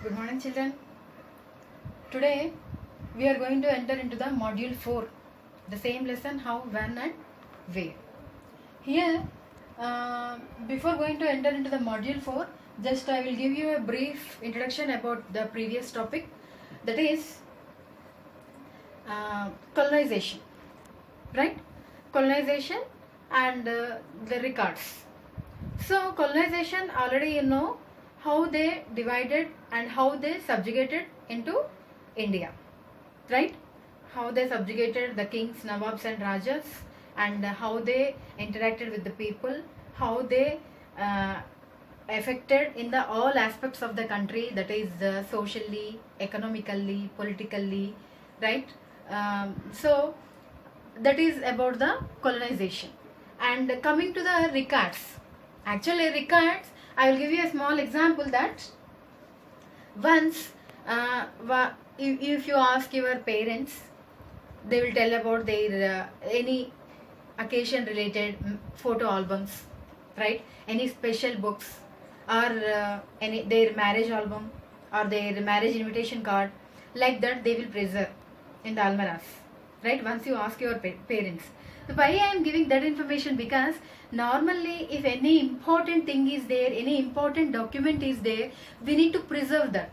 Good morning, children. Today we are going to enter into the module 4, the same lesson how, when and where. Here, before going to enter into the module 4, just I will give you a brief introduction about the previous topic, that is colonization, right? Colonization and the records. So colonization, already you know how they divided and how they subjugated into India, right? How they subjugated the kings, nawabs and rajas, and how they interacted with the people, how they affected in the all aspects of the country, that is socially, economically, politically, right? So that is about the colonization. And coming to the records, actually records, I will give you a small example that once if you ask your parents, they will tell about their any occasion related photo albums, right? Any special books or any their marriage album or their marriage invitation card, like that they will preserve in the almaras, right? Once you ask your parents. So why I am giving that information? Because normally if any important thing is there, any important document is there, we need to preserve that,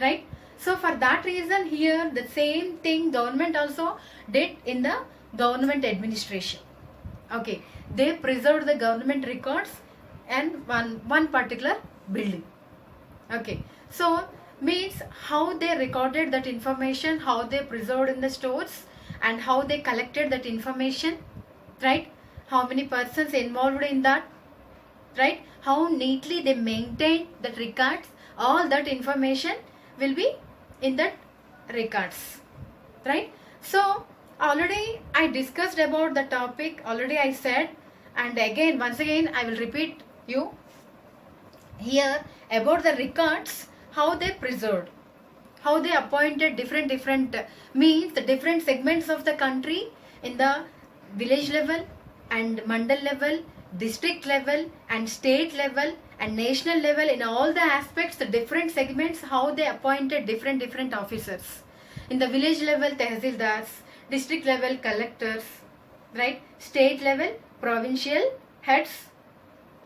right? So for that reason, here the same thing government also did in the government administration. Okay, they preserved the government records and one particular building. Okay, so means how they recorded that information, how they preserved in the stores, and how they collected that information, right? How many persons involved in that, right? How neatly they maintained that records, all that information will be in that records, right? So already I discussed about the topic, already I said, and again once again I will repeat you here about the records, how they preserved, how they appointed different means the different segments of the country in the village level and mandal level, district level and state level and national level. In all the aspects, the different segments, how they appointed different officers. In the village level, tehsildars, district level, collectors, right? State level, provincial heads,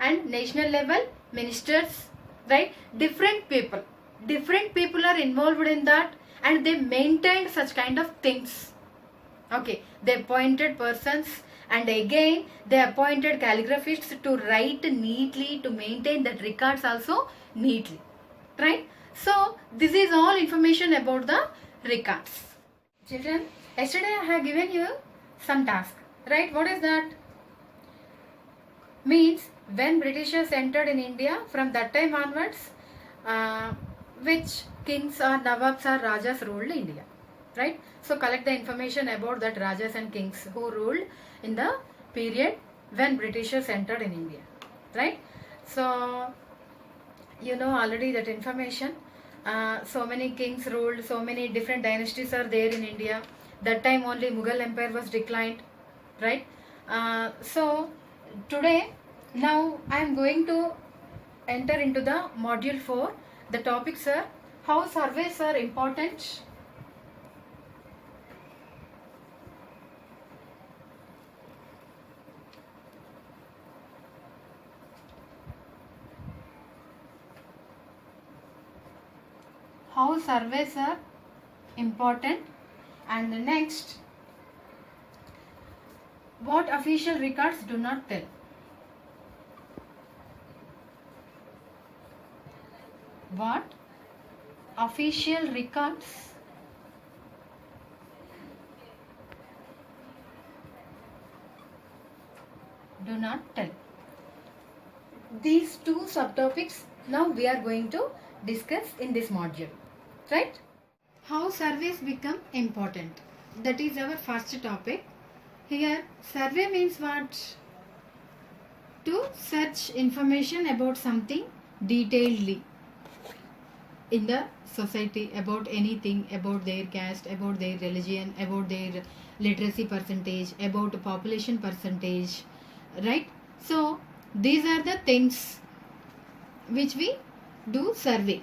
and national level, ministers, right? Different people are involved in that, and they maintained such kind of things. Okay, they appointed persons, and again they appointed calligraphists to write neatly, to maintain that records also neatly, right? So this is all information about the records. Children, yesterday I have given you some task, right? What is that? Means when Britishers entered in India, from that time onwards, which kings or nawabs or rajas ruled India, right? So collect the information about that rajas and kings who ruled in the period when Britishers entered in India, right? So you know already that information. So many kings ruled, so many different dynasties are there in India. That time only Mughal Empire was declined, right? So today, now I am going to enter into the module 4. The topics are how surveys are important, how surveys are important, and the next, what official records do not tell. What official records do not tell. These two subtopics now we are going to discuss in this module, right? How surveys become important, that is our first topic. Here survey means what? To search information about something detailedly in the society, about anything, about their caste, about their religion, about their literacy percentage, about population percentage, right? So these are the things which we do survey.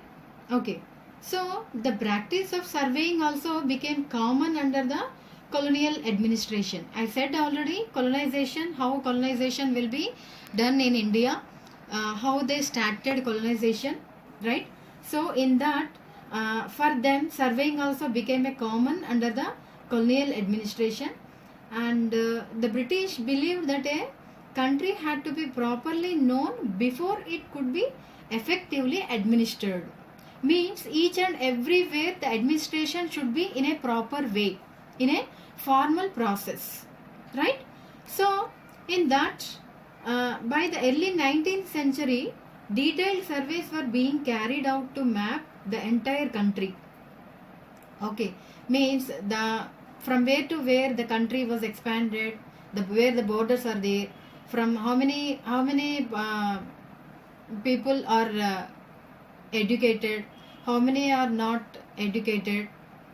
Okay, so the practice of surveying also became common under the colonial administration. I said already, colonization, how colonization will be done in India, how they started colonization, right? So in that, for them, surveying also became a common under the colonial administration, and the British believed that a country had to be properly known before it could be effectively administered. Means each and everywhere the administration should be in a proper way, in a formal process, right? So in that, by the early 19th century, detailed surveys were being carried out to map the entire country. Okay, means the from where to where the country was expanded, the where the borders are there, from how many people are educated, how many are not educated,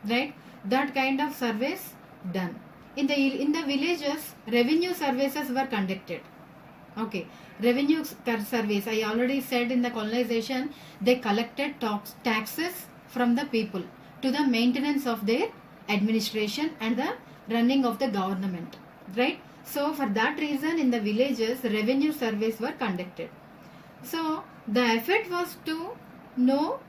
right? That kind of surveys done. In the villages, revenue services were conducted. Okay, revenue surveys. I already said in the colonization, they collected taxes from the people to the maintenance of their administration and the running of the government, right? So for that reason, in the villages, revenue surveys were conducted. So the effort was to know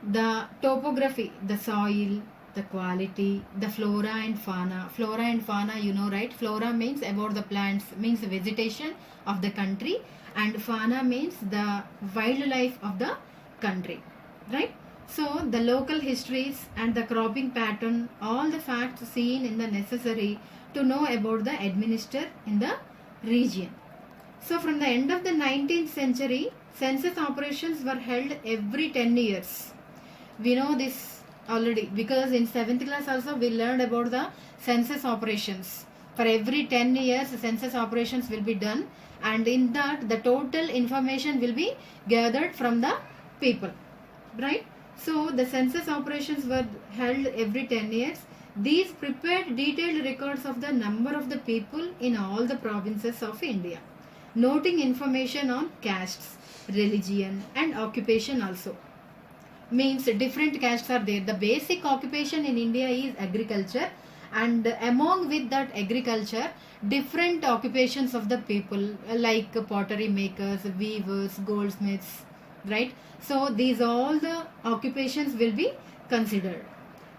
the topography, the soil, the quality, the flora and fauna. Flora and fauna, you know, right? Flora means about the plants, means vegetation of the country, and fauna means the wildlife of the country, right? So the local histories and the cropping pattern, all the facts seen in the necessary to know about the administer in the region. So from the end of the 19th century, census operations were held every 10 years. We know this already because in 7th class also we learned about the census operations. For every 10 years, census operations will be done, and in that the total information will be gathered from the people, right? So the census operations were held every 10 years. These prepared detailed records of the number of the people in all the provinces of India, noting information on castes, religion and occupation also. Means different castes are there. The basic occupation in India is agriculture, and among with that agriculture, different occupations of the people like pottery makers, weavers, goldsmiths, right? So these all the occupations will be considered.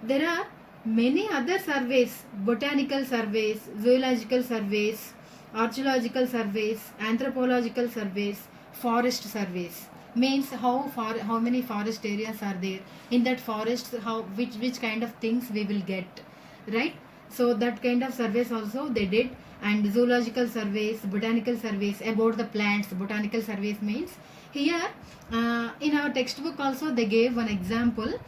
There are many other surveys: botanical surveys, zoological surveys, archaeological surveys, anthropological surveys, forest surveys. Means how many forest areas are there, in that forest how which kind of things we will get, right? So that kind of surveys also they did. And zoological surveys, botanical surveys about the plants. Botanical surveys means here, in our textbook also they gave one example.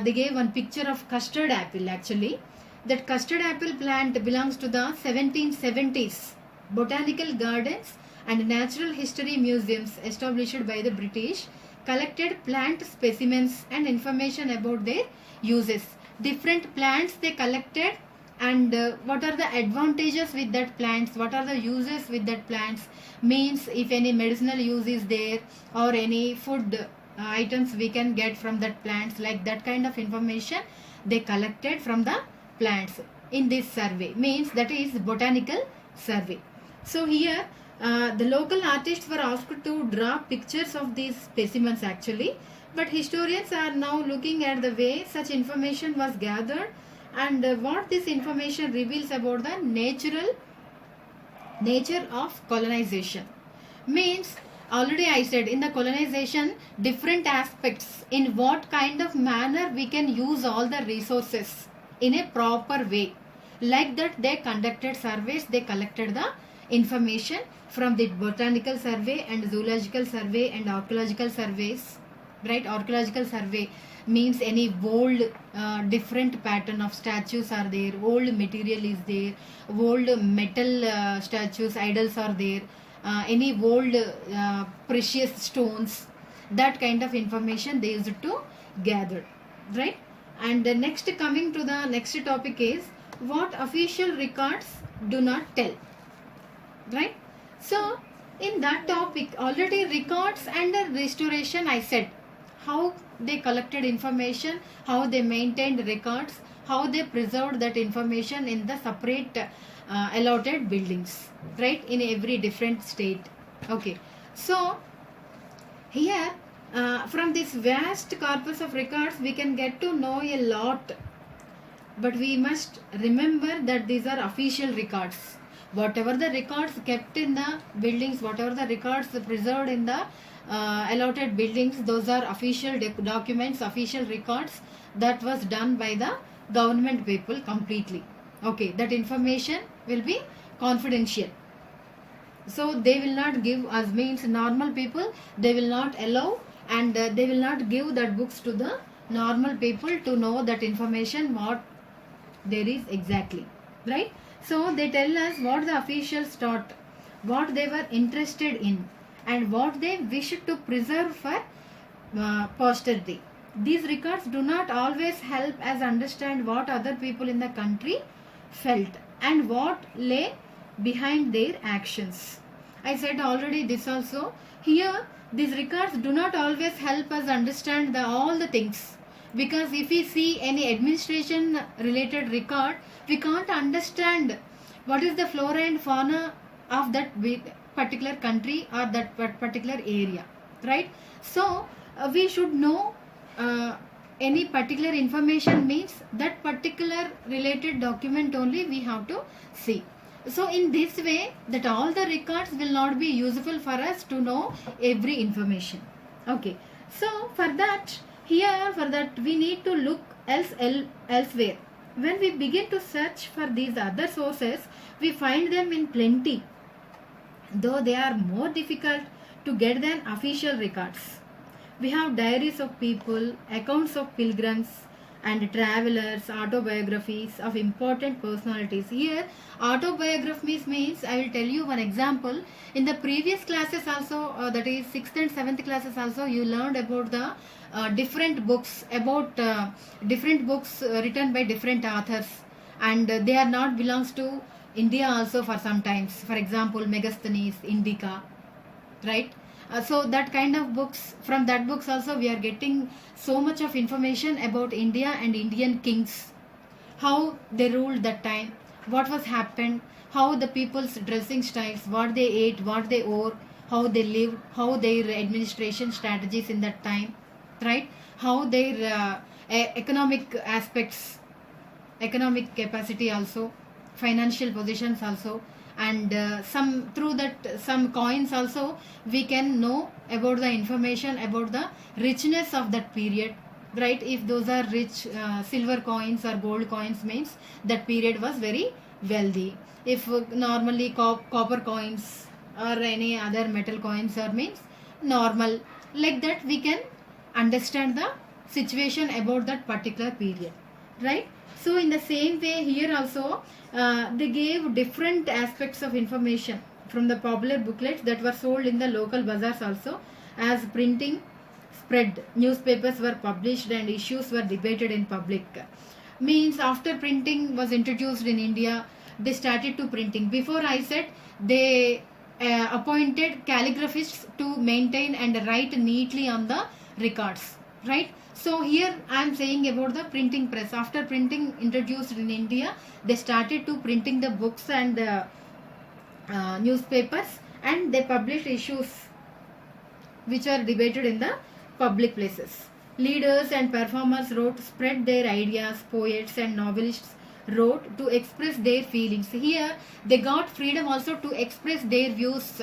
They gave one picture of custard apple. Actually, that custard apple plant belongs to the 1770s. Botanical gardens and natural history museums established by the British collected plant specimens and information about their uses. Different plants they collected, and what are the advantages with that plants, what are the uses with that plants. Means if any medicinal use is there or any food items we can get from that plants, like that kind of information they collected from the plants in this survey. Means that is botanical survey. So here the local artists were asked to draw pictures of these specimens actually, but historians are now looking at the way such information was gathered and what this information reveals about the nature of colonization. Means already I said in the colonization different aspects, in what kind of manner we can use all the resources in a proper way. Like that they conducted surveys, they collected the information from the botanical survey and zoological survey and archaeological surveys, right? Archaeological survey means any old different pattern of statues are there, old material is there, old metal statues, idols are there, any old precious stones, that kind of information they used to gather, right? And the next, coming to the next topic is what official records do not tell, right? So in that topic already records and restoration I said, how they collected information, how they maintained records, how they preserved that information in the separate allotted buildings, right, in every different state. Okay, so here from this vast corpus of records we can get to know a lot, but we must remember that these are official records. Whatever the records kept in the buildings, whatever the records preserved in the allotted buildings, those are official documents, official records that was done by the government people completely. Okay, that information will be confidential. So they will not give us, means normal people, they will not allow, and they will not give that books to the normal people to know that information what there is exactly, right? So they tell us what the officials thought, what they were interested in, and what they wished to preserve for posterity. These records do not always help us understand what other people in the country felt and what lay behind their actions. I said already this also. Here, these records do not always help us understand all the things, because if we see any administration related record, we can't understand what is the flora and fauna of that particular country or that particular area, right? So we should know any particular information, means that particular related document only we have to see. So in this way, that all the records will not be useful for us to know every information. Okay, so for that, here for that we need to look elsewhere. When we begin to search for these other sources, we find them in plenty, though they are more difficult to get than official records. We have diaries of people, accounts of pilgrims and travelers, autobiographies of important personalities. Here, autobiographies means, I will tell you one example. In the previous classes also, that is 6th and 7th classes also, you learned about the different books, written by different authors, and they are not belongs to India also for sometimes. For example, Megasthenes, Indica, right? So that kind of books, from that books also we are getting so much of information about India and Indian kings, how they ruled that time, what was happened, how the people's dressing styles, what they ate, what they wore, how they lived, how their administration strategies in that time, right? How their economic aspects, economic capacity also, financial positions also, and some through that some coins also we can know about the information about the richness of that period, right? If those are rich silver coins or gold coins, means that period was very wealthy. If normally copper coins or any other metal coins are means normal, like that we can understand the situation about that particular period, right? So in the same way here also they gave different aspects of information from the popular booklets that were sold in the local bazaars also. As printing spread, newspapers were published and issues were debated in public. Means after printing was introduced in India, they started to printing. Before I said they appointed calligraphists to maintain and write neatly on the records, right? So here I am saying about the printing press. After printing introduced in India, they started to printing the books and newspapers, and they published issues which are debated in the public places. Leaders and performers wrote, spread their ideas. Poets and novelists wrote to express their feelings. Here they got freedom also to express their views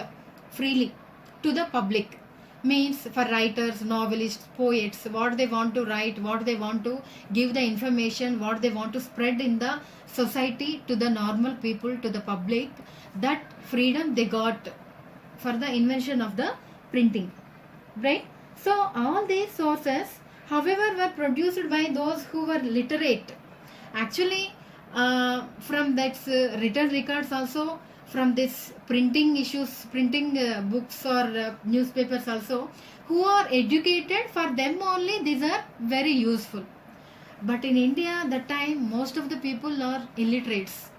freely to the public. Means for writers, novelists, poets, what they want to write, what they want to give the information, what they want to spread in the society to the normal people, to the public, that freedom they got for the invention of the printing, right? So all these sources, however, were produced by those who were literate. Actually from that written records also, from this printing issues, printing books or newspapers also, who are educated, for them only these are very useful. But in India that time most of the people are illiterates,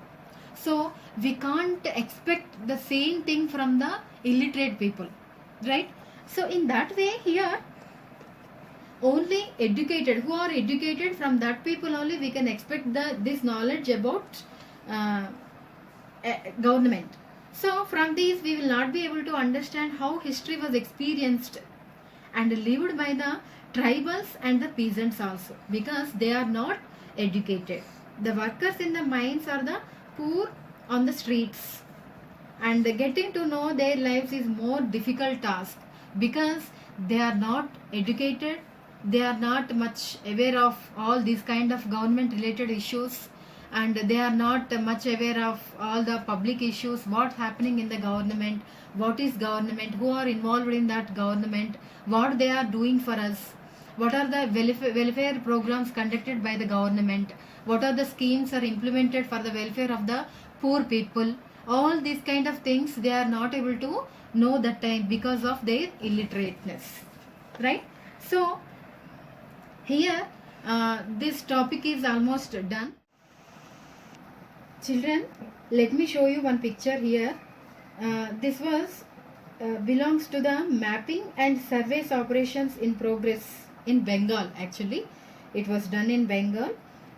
so we can't expect the same thing from the illiterate people, right? So in that way here only educated, who are educated, from that people only we can expect this knowledge about government. So from these we will not be able to understand how history was experienced and lived by the tribals and the peasants also, because they are not educated. The workers in the mines are the poor on the streets, and getting to know their lives is more difficult task because they are not educated, they are not much aware of all these kind of government related issues, and they are not much aware of all the public issues, what's happening in the government, what is government, who are involved in that government, what they are doing for us, what are the welfare programs conducted by the government, what are the schemes are implemented for the welfare of the poor people. All these kind of things they are not able to know that time because of their illiterateness, right? So here this topic is almost done. Children, let me show you one picture here. This was belongs to the mapping and surveys operations in progress in Bengal. Actually, it was done in Bengal,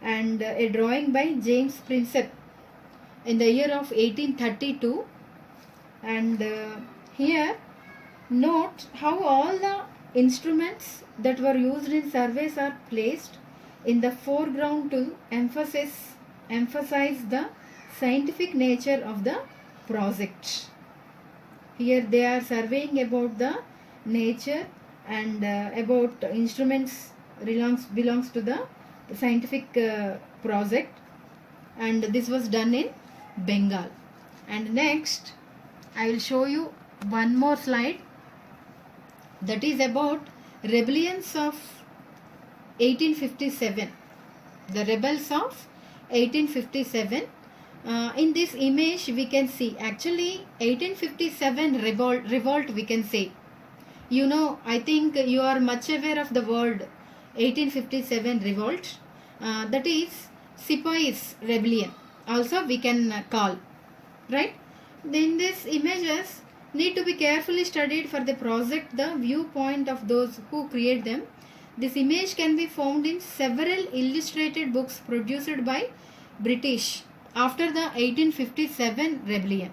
and a drawing by James Prinsep in the year of 1832. And here note how all the instruments that were used in surveys are placed in the foreground to emphasize the scientific nature of the project. Here they are surveying about the nature, and about instruments belongs to the scientific project, and this was done in Bengal. And next I will show you one more slide, that is about rebellions of 1857, the rebels of 1857. In this image we can see actually 1857 revolt we can say. You know, I think you are much aware of the word 1857 revolt, that is Sepoys rebellion also we can call, right? Then these images need to be carefully studied for the project, the viewpoint of those who create them. This image can be found in several illustrated books produced by British after the 1857 rebellion,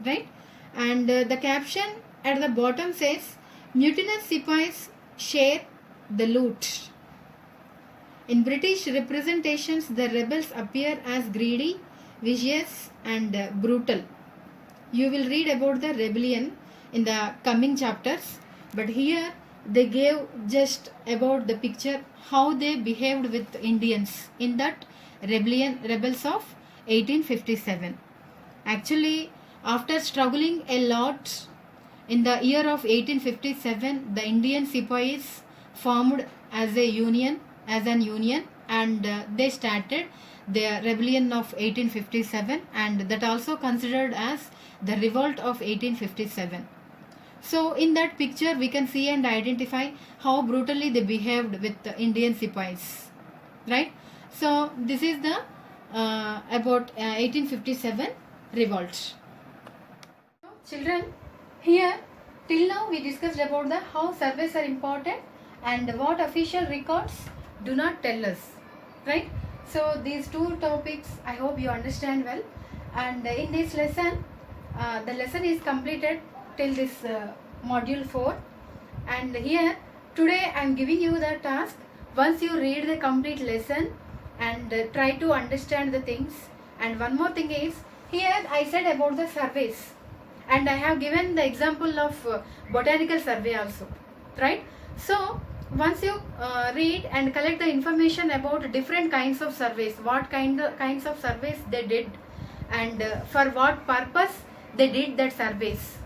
right? And the caption at the bottom says, mutinous Sepoys share the loot. In British representations, the rebels appear as greedy, vicious and brutal. You will read about the rebellion in the coming chapters, but here they gave just about the picture how they behaved with Indians in that rebels of 1857. Actually, after struggling a lot in the year of 1857, the Indian Sepoys formed as an union, and they started the rebellion of 1857, and that also considered as the revolt of 1857. So in that picture we can see and identify how brutally they behaved with the Indian Sepoys, right? So this is the about 1857 revolt. Children, here till now we discussed about the how surveys are important and what official records do not tell us, right? So these two topics I hope you understand well, and in this lesson the lesson is completed till this module 4, and here today I am giving you the task. Once you read the complete lesson and try to understand the things. And one more thing is, here I said about the surveys, and I have given the example of Botanical Survey also, right? So once you read and collect the information about different kinds of surveys, what kinds of surveys they did, and for what purpose they did that surveys,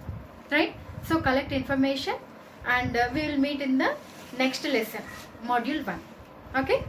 right? So collect information, and we will meet in the next lesson, module 1. Okay.